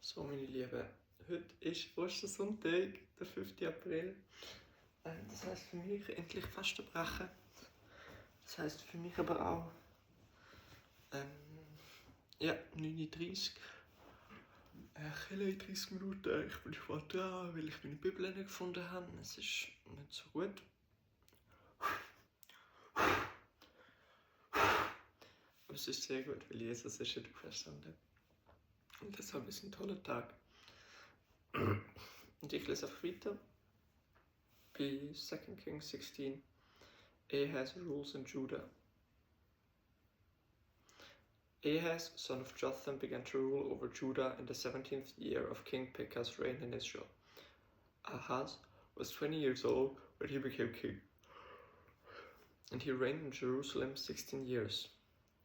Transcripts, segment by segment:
So, meine Lieben, heute ist Ostersonntag, der 5. April. Das heisst für mich endlich Fastenbrechen. Das heisst für mich aber auch 9:30 in 30 Minuten. Ich bin schon dran, weil ich meine Bibel nicht gefunden habe. Es ist nicht so gut. Aber es ist sehr gut, weil Jesus ist wieder auferstanden. Und deshalb ist es ein toller Tag. Und ich lese auch weiter bei 2 Kings 16. Ahaz rules in Judah. Ahaz, son of Jotham, began to rule over Judah in the 17th year of King Pekah's reign in Israel. Ahaz was 20 years old when he became king, and he reigned in Jerusalem 16 years.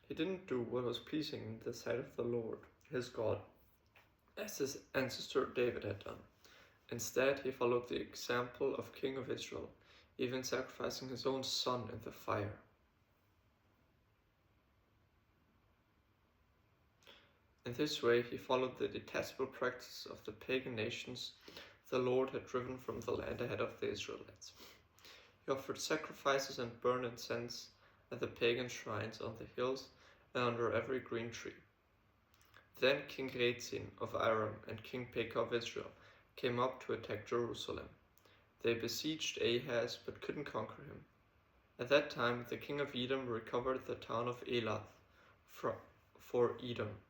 He didn't do what was pleasing in the sight of the Lord, his God, as his ancestor David had done. Instead, he followed the example of King of Israel, even sacrificing his own son in the fire. In this way, he followed the detestable practices of the pagan nations the Lord had driven from the land ahead of the Israelites. He offered sacrifices and burned incense at the pagan shrines on the hills and under every green tree. Then King Rezin of Aram and King Pekah of Israel came up to attack Jerusalem. They besieged Ahaz but couldn't conquer him. At that time, the king of Edom recovered the town of Elath for Edom.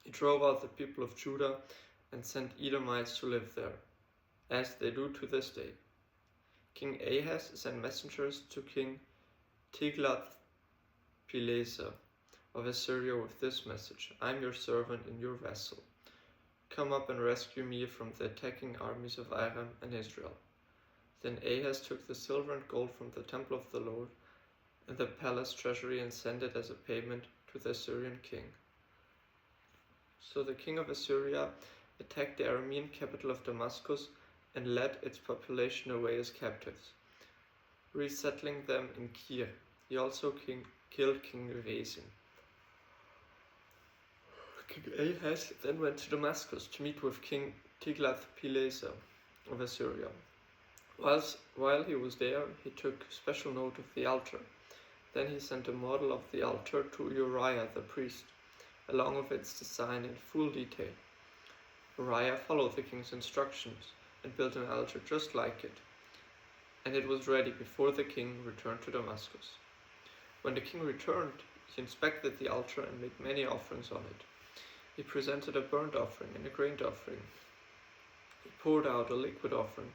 He drove out the people of Judah and sent Edomites to live there, as they do to this day. King Ahaz sent messengers to King Tiglath-Pileser of Assyria with this message: I am your servant and your vassal. Come up and rescue me from the attacking armies of Aram and Israel. Then Ahaz took the silver and gold from the temple of the Lord and the palace treasury and sent it as a payment to the Assyrian king. So the king of Assyria attacked the Aramean capital of Damascus and led its population away as captives, resettling them in Kir. He also killed King Rezin. King Ahaz then went to Damascus to meet with King Tiglath-Pileser of Assyria. While he was there, he took special note of the altar. Then he sent a model of the altar to Uriah the priest, along with its design in full detail. Uriah followed the king's instructions and built an altar just like it, and it was ready before the king returned to Damascus. When the king returned, he inspected the altar and made many offerings on it. He presented a burnt offering and a grain offering. He poured out a liquid offering,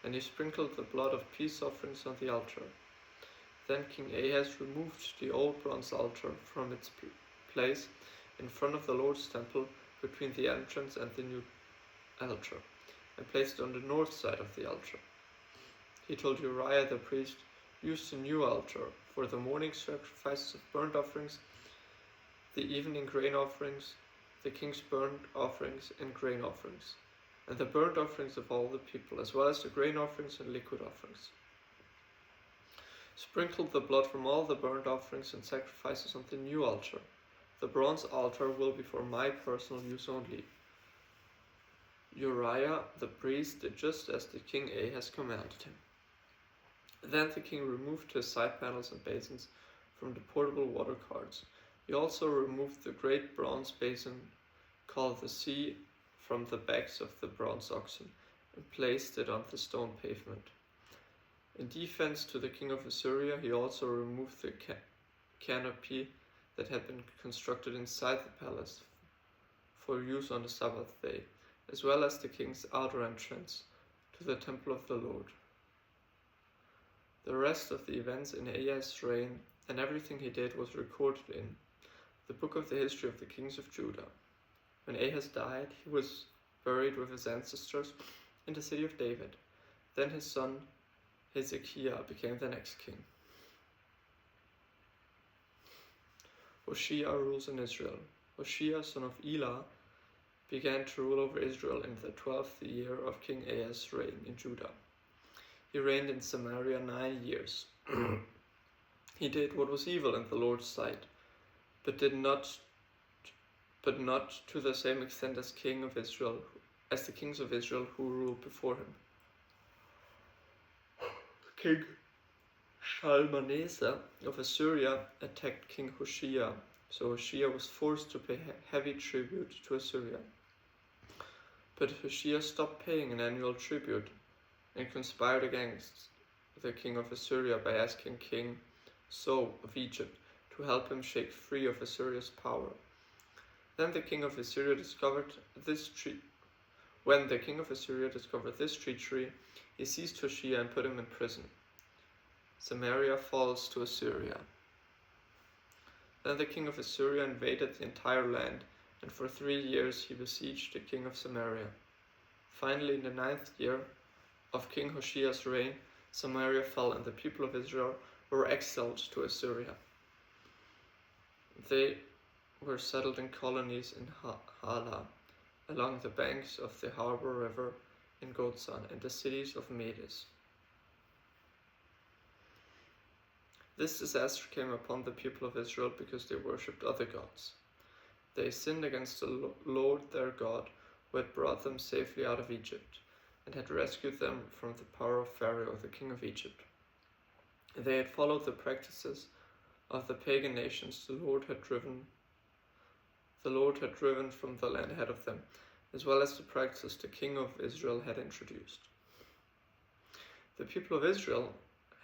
and he sprinkled the blood of peace offerings on the altar. Then King Ahaz removed the old bronze altar from its place in front of the Lord's temple between the entrance and the new altar, and placed it on the north side of the altar. He told Uriah the priest, use the new altar for the morning sacrifices of burnt offerings, the evening grain offerings, the king's burnt offerings and grain offerings, and the burnt offerings of all the people, as well as the grain offerings and liquid offerings. Sprinkle the blood from all the burnt offerings and sacrifices on the new altar. The bronze altar will be for my personal use only. Uriah the priest did just as the king Ahaz commanded him. Then the king removed his side panels and basins from the portable water carts. He also removed the great bronze basin called the sea from the backs of the bronze oxen and placed it on the stone pavement. In defense to the king of Assyria, he also removed the canopy that had been constructed inside the palace for use on the Sabbath day, as well as the king's outer entrance to the temple of the Lord. The rest of the events in Ahaz's reign and everything he did was recorded in the book of the history of the kings of Judah. When Ahaz died, he was buried with his ancestors in the city of David. Then his son Hezekiah became the next king. Hoshea rules in Israel. Hoshea, son of Elah, began to rule over Israel in the 12th year of King Ahaz's reign in Judah. He reigned in Samaria 9 years. He did what was evil in the Lord's sight, but did not but not to the same extent as the kings of Israel who ruled before him. King Shalmaneser of Assyria attacked King Hoshea, so Hoshea was forced to pay heavy tribute to Assyria. But Hoshea stopped paying an annual tribute and conspired against the king of Assyria by asking King So of Egypt to help him shake free of Assyria's power. Then the king of Assyria discovered this When the king of Assyria discovered this treachery, he seized Hoshea and put him in prison. Samaria falls to Assyria. Then the king of Assyria invaded the entire land, and for 3 years he besieged the king of Samaria. Finally, in the 9th year of King Hoshea's reign, Samaria fell, and the people of Israel were exiled to Assyria. They were settled in colonies in Hala, along the banks of the harbor river in Gozan, and the cities of Medes. This disaster came upon the people of Israel because they worshipped other gods. They sinned against the Lord their God, who had brought them safely out of Egypt, and had rescued them from the power of Pharaoh, the king of Egypt. They had followed the practices of the pagan nations the Lord had driven from the land ahead of them, as well as the practices the king of Israel had introduced. The people of Israel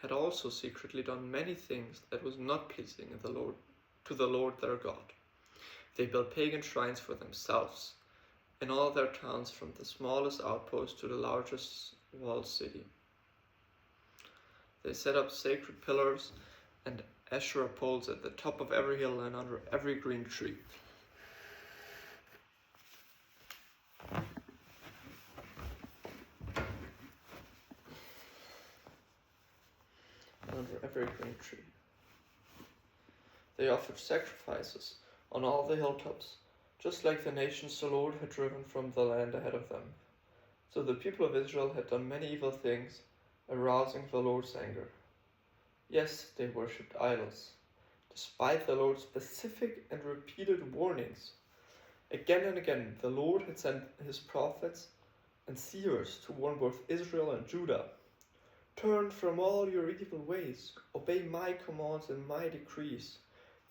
had also secretly done many things that was not pleasing to the Lord their God. They built pagan shrines for themselves in all their towns, from the smallest outpost to the largest walled city. They set up sacred pillars and Asherah poles at the top of every hill and under every green tree. They offered sacrifices on all the hilltops, just like the nations the Lord had driven from the land ahead of them. So the people of Israel had done many evil things, arousing the Lord's anger. Yes, they worshipped idols, despite the Lord's specific and repeated warnings. Again and again, the Lord had sent his prophets and seers to warn both Israel and Judah. Turn from all your evil ways, obey my commands and my decrees,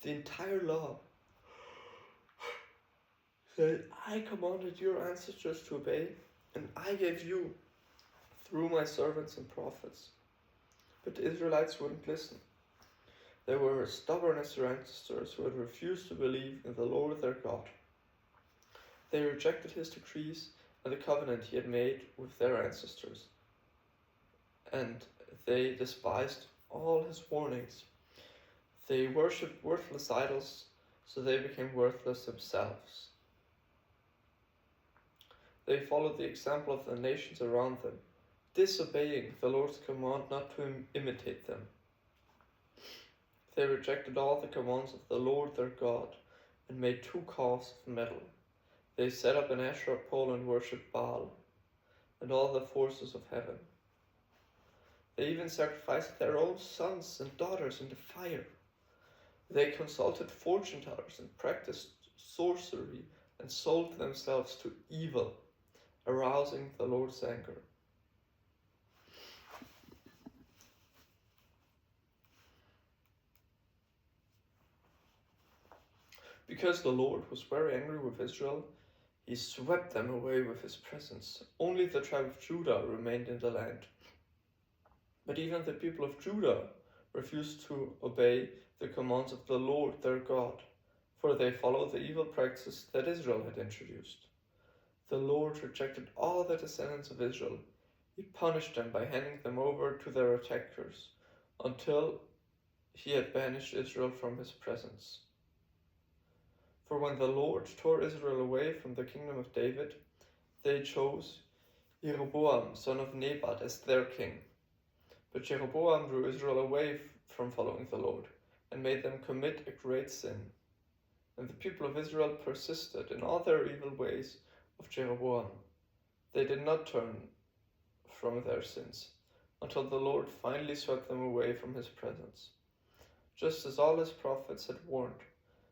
the entire law that I commanded your ancestors to obey, and I gave you through my servants and prophets. But the Israelites wouldn't listen. They were as stubborn as their ancestors, who had refused to believe in the Lord their God. They rejected his decrees and the covenant he had made with their ancestors, and they despised all his warnings. They worshipped worthless idols, so they became worthless themselves. They followed the example of the nations around them, disobeying the Lord's command not to imitate them. They rejected all the commands of the Lord their God and made 2 calves of metal. They set up an Asherah pole and worshipped Baal and all the forces of heaven. They even sacrificed their own sons and daughters in the fire. They consulted fortune tellers and practiced sorcery and sold themselves to evil, arousing the Lord's anger. Because the Lord was very angry with Israel, he swept them away with his presence. Only the tribe of Judah remained in the land. But even the people of Judah refused to obey the commands of the Lord their God, for they followed the evil practices that Israel had introduced. The Lord rejected all the descendants of Israel. He punished them by handing them over to their attackers until he had banished Israel from his presence. For when the Lord tore Israel away from the kingdom of David, they chose Jeroboam, son of Nebat, as their king. But Jeroboam drew Israel away from following the Lord and made them commit a great sin. And the people of Israel persisted in all their evil ways of Jeroboam. They did not turn from their sins until the Lord finally swept them away from his presence. Just as all his prophets had warned,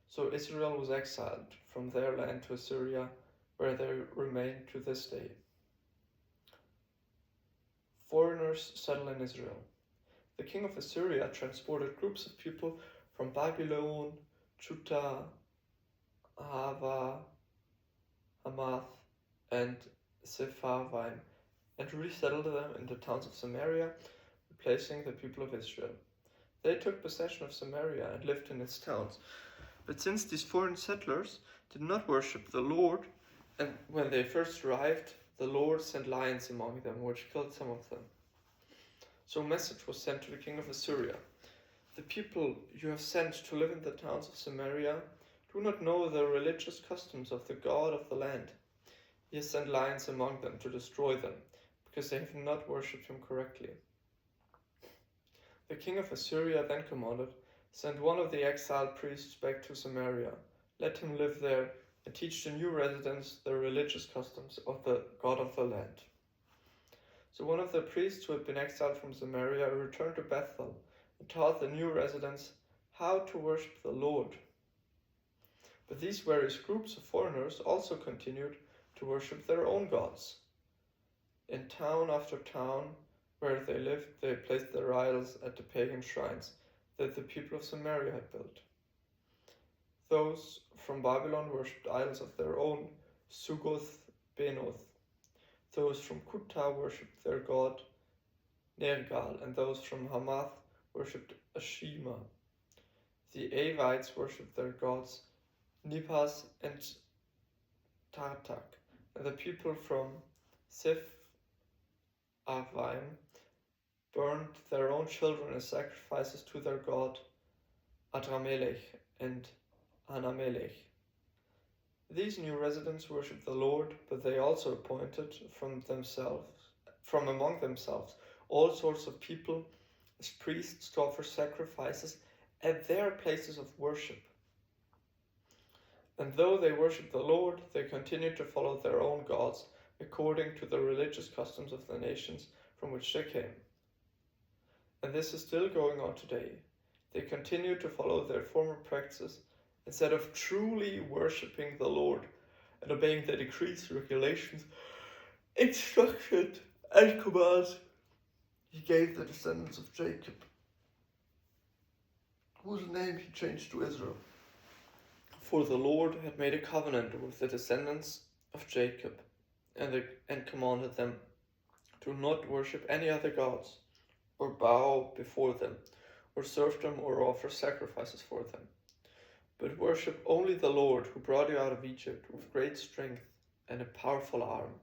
So Israel was exiled from their land to Assyria, where they remain to this day. Foreigners settle in Israel. The king of Assyria transported groups of people from Babylon, Judah, Hava, Hamath, and Sepharvaim, and resettled them in the towns of Samaria, replacing the people of Israel. They took possession of Samaria and lived in its towns. But since these foreign settlers did not worship the Lord, and when they first arrived, the Lord sent lions among them, which killed some of them. So a message was sent to the king of Assyria. The people you have sent to live in the towns of Samaria do not know the religious customs of the God of the land. He has sent lions among them to destroy them, because they have not worshipped him correctly. The king of Assyria then commanded, "Send one of the exiled priests back to Samaria. Let him live there and teach the new residents the religious customs of the God of the land." So one of the priests who had been exiled from Samaria returned to Bethel and taught the new residents how to worship the Lord. But these various groups of foreigners also continued to worship their own gods. In town after town where they lived, they placed their idols at the pagan shrines that the people of Samaria had built. Those from Babylon worshipped idols of their own, Sugoth, Benoth. Those from Kutta worshipped their god Nergal, and those from Hamath worshipped Ashima. The Avites worshipped their gods Nipas and Tartak, and the people from Sepharvaim burned their own children as sacrifices to their god Adramelech and Anamelech. These new residents worshipped the Lord, but they also appointed from among themselves all sorts of people as priests to offer sacrifices at their places of worship. And though they worshipped the Lord, they continued to follow their own gods according to the religious customs of the nations from which they came. And this is still going on today. They continue to follow their former practices instead of truly worshipping the Lord and obeying the decrees, regulations, instructions, and commands he gave the descendants of Jacob, whose name he changed to Israel. For the Lord had made a covenant with the descendants of Jacob and commanded them, "Do not worship any other gods, or bow before them, or serve them, or offer sacrifices for them. But worship only the Lord who brought you out of Egypt with great strength and a powerful arm.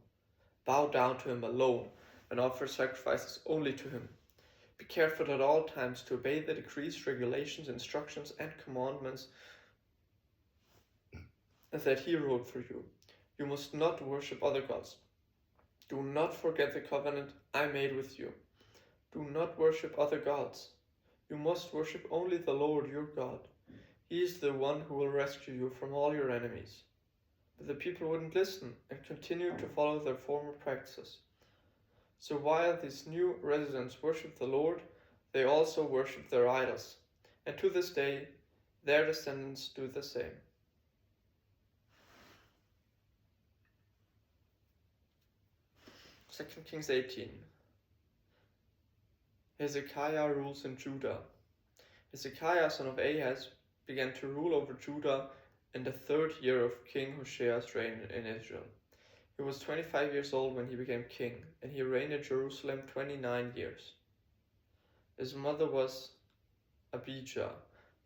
Bow down to him alone and offer sacrifices only to him. Be careful at all times to obey the decrees, regulations, instructions, and commandments that he wrote for you. You must not worship other gods. Do not forget the covenant I made with you. Do not worship other gods. You must worship only the Lord your God. He is the one who will rescue you from all your enemies." But the people wouldn't listen and continued to follow their former practices. So while these new residents worshiped the Lord, they also worshiped their idols, and to this day their descendants do the same. 2 Kings 18. Hezekiah rules in Judah. Hezekiah, son of Ahaz, began to rule over Judah in the 3rd year of King Hosea's reign in Israel. He was 25 years old when he became king, and he reigned in Jerusalem 29 years. His mother was Abijah,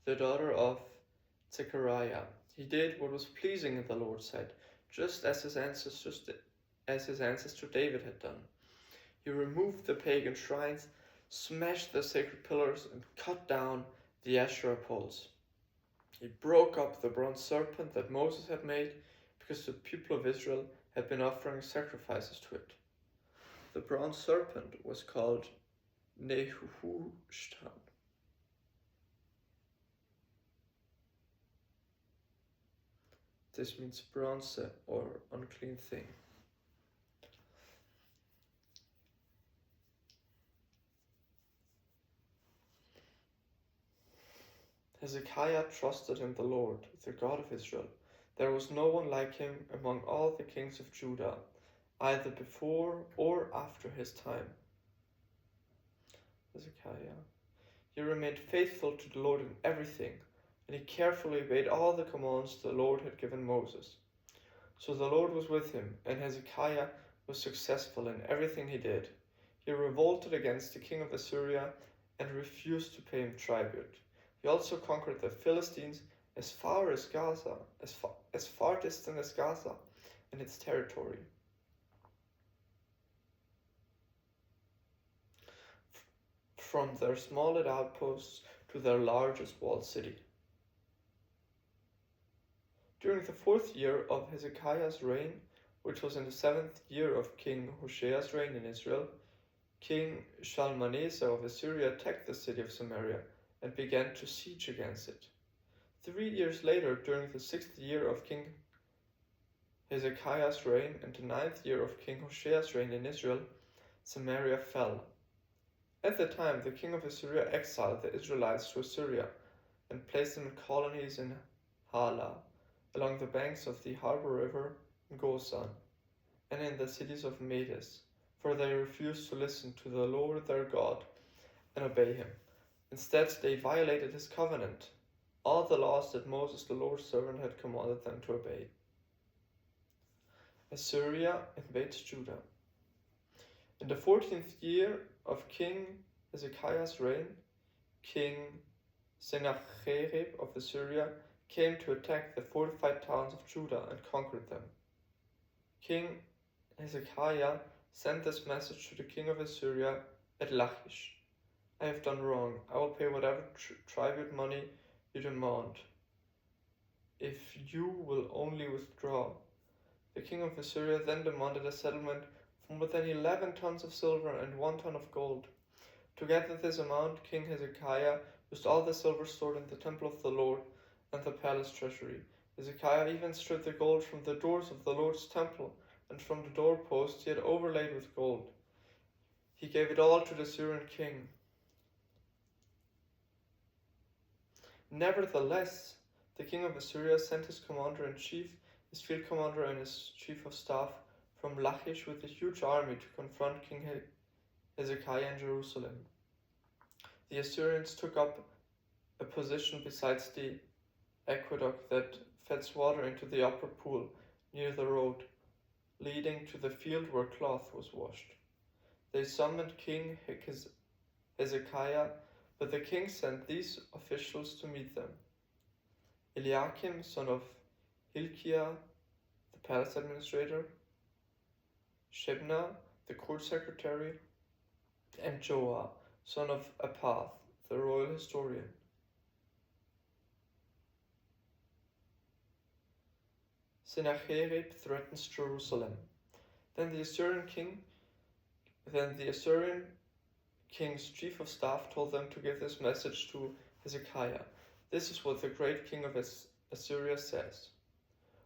the daughter of Zechariah. He did what was pleasing in the Lord's sight, just as his ancestor David had done. He removed the pagan shrines, smashed the sacred pillars, and cut down the Asherah poles. He broke up the bronze serpent that Moses had made, because the people of Israel had been offering sacrifices to it. The bronze serpent was called Nehushtan. This means bronze or unclean thing. Hezekiah trusted in the Lord, the God of Israel. There was no one like him among all the kings of Judah, either before or after his time. Hezekiah. He remained faithful to the Lord in everything, and he carefully obeyed all the commands the Lord had given Moses. So the Lord was with him, and Hezekiah was successful in everything he did. He revolted against the king of Assyria and refused to pay him tribute. He also conquered the Philistines as far as Gaza, as far distant as Gaza and its territory. From their smallest outposts to their largest walled city. During the 4th year of Hezekiah's reign, which was in the 7th year of King Hoshea's reign in Israel, King Shalmaneser of Assyria attacked the city of Samaria and began to siege against it. 3 years later, during the 6th year of King Hezekiah's reign and the 9th year of King Hoshea's reign in Israel, Samaria fell. At the time, the king of Assyria exiled the Israelites to Assyria and placed them in colonies in Hala, along the banks of the harbor river in Gozan, and in the cities of Medes, for they refused to listen to the Lord their God and obey him. Instead, they violated his covenant, all the laws that Moses the Lord's servant had commanded them to obey. Assyria invades Judah. In the 14th year of King Hezekiah's reign, King Sennacherib of Assyria came to attack the fortified towns of Judah and conquered them. King Hezekiah sent this message to the king of Assyria at Lachish: I have done wrong. I will pay whatever tribute money you demand, if you will only withdraw. The king of Assyria then demanded a settlement for more than 11 tons of silver and 1 ton of gold. To gather this amount, King Hezekiah used all the silver stored in the temple of the Lord and the palace treasury. Hezekiah even stripped the gold from the doors of the Lord's temple and from the doorposts he had overlaid with gold. He gave it all to the Syrian king. Nevertheless, the king of Assyria sent his commander-in-chief, his field commander, and his chief of staff from Lachish with a huge army to confront King Hezekiah in Jerusalem. The Assyrians took up a position besides the aqueduct that feds water into the upper pool near the road leading to the field where cloth was washed. They summoned King Hezekiah, but the king sent these officials to meet them: Eliakim, son of Hilkiah, the palace administrator, Shebna, the court secretary, and Joah, son of Apath, the royal historian. Sennacherib threatens Jerusalem. Then the Assyrian king's chief of staff told them to give this message to Hezekiah. This is what the great king of Assyria says: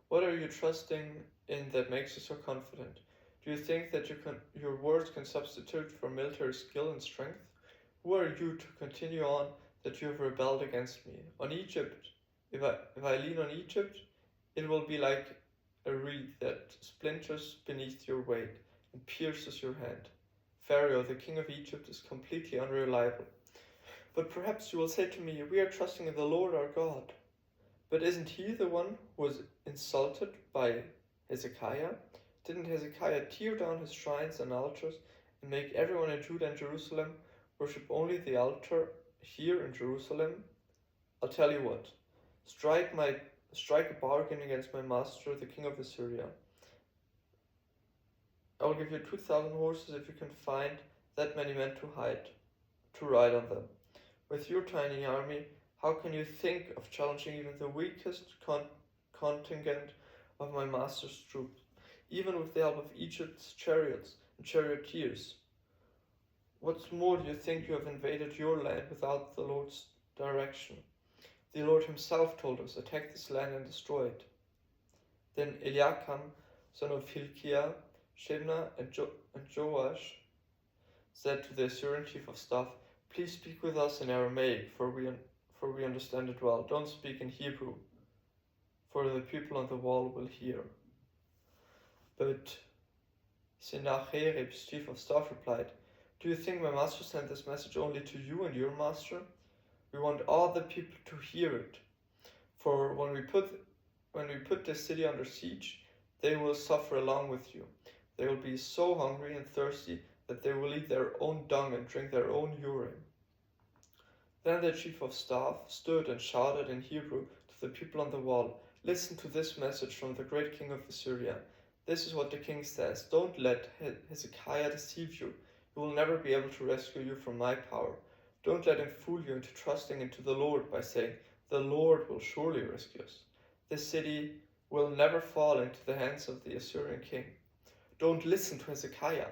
What are you trusting in that makes you so confident? Do you think that your words can substitute for military skill and strength? Who are you to continue on that you have rebelled against me? On Egypt, if I lean on Egypt, it will be like a reed that splinters beneath your weight and pierces your hand. Pharaoh, the king of Egypt, is completely unreliable. But perhaps you will say to me, we are trusting in the Lord our God. But isn't he the one who was insulted by Hezekiah? Didn't Hezekiah tear down his shrines and altars and make everyone in Judah and Jerusalem worship only the altar here in Jerusalem? I'll tell you what, strike a bargain against my master, the king of Assyria. I will give you 2,000 horses if you can find that many men to ride on them. With your tiny army, how can you think of challenging even the weakest contingent of my master's troops, even with the help of Egypt's chariots and charioteers? What's more, do you think you have invaded your land without the Lord's direction? The Lord himself told us, attack this land and destroy it. Then Eliakim, son of Hilkiah, Shebna, and Joash said to the Assyrian chief of staff, Please speak with us in Aramaic, for for we understand it well. Don't speak in Hebrew, for the people on the wall will hear. But Sennacherib's chief of staff replied, Do you think my master sent this message only to you and your master? We want all the people to hear it. For when we put this city under siege, they will suffer along with you. They will be so hungry and thirsty that they will eat their own dung and drink their own urine. Then the chief of staff stood and shouted in Hebrew to the people on the wall, Listen to this message from the great king of Assyria. This is what the king says, Don't let Hezekiah deceive you. He will never be able to rescue you from my power. Don't let him fool you into trusting into the Lord by saying, The Lord will surely rescue us. This city will never fall into the hands of the Assyrian king. Don't listen to Hezekiah.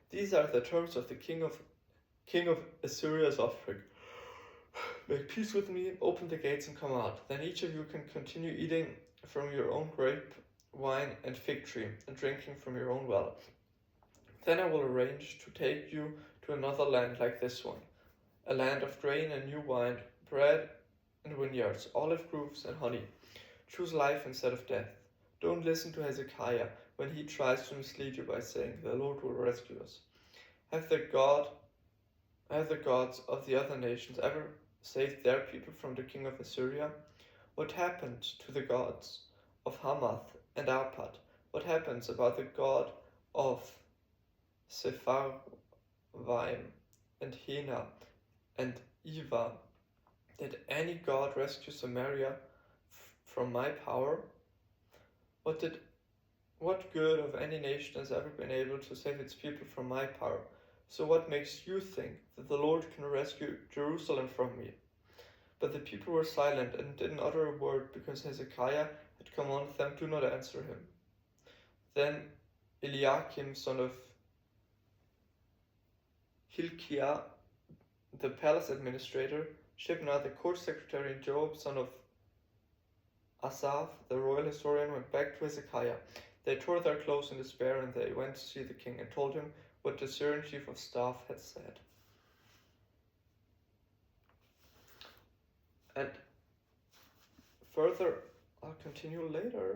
These are the terms of the king of Assyria's offering. Make peace with me, open the gates and come out. Then each of you can continue eating from your own grape, wine and fig tree, and drinking from your own well. Then I will arrange to take you to another land like this one, a land of grain and new wine, bread and vineyards, olive groves and honey. Choose life instead of death. Don't listen to Hezekiah when he tries to mislead you by saying, The Lord will rescue us. Have the gods of the other nations ever saved their people from the king of Assyria? What happened to the gods of Hamath and Arpad? What happens about the god of Sepharvaim and Hena and Eva? Did any god rescue Samaria from my power? What good of any nation has ever been able to save its people from my power? So what makes you think that the Lord can rescue Jerusalem from me? But the people were silent and didn't utter a word because Hezekiah had commanded them, Do not answer him. Then Eliakim, son of Hilkiah, the palace administrator, Shebna, the court secretary, and Joab, son of Asaph, the royal historian, went back to Hezekiah. They tore their clothes in despair, and they went to see the king and told him what the Syrian chief of staff had said. And further, I'll continue later.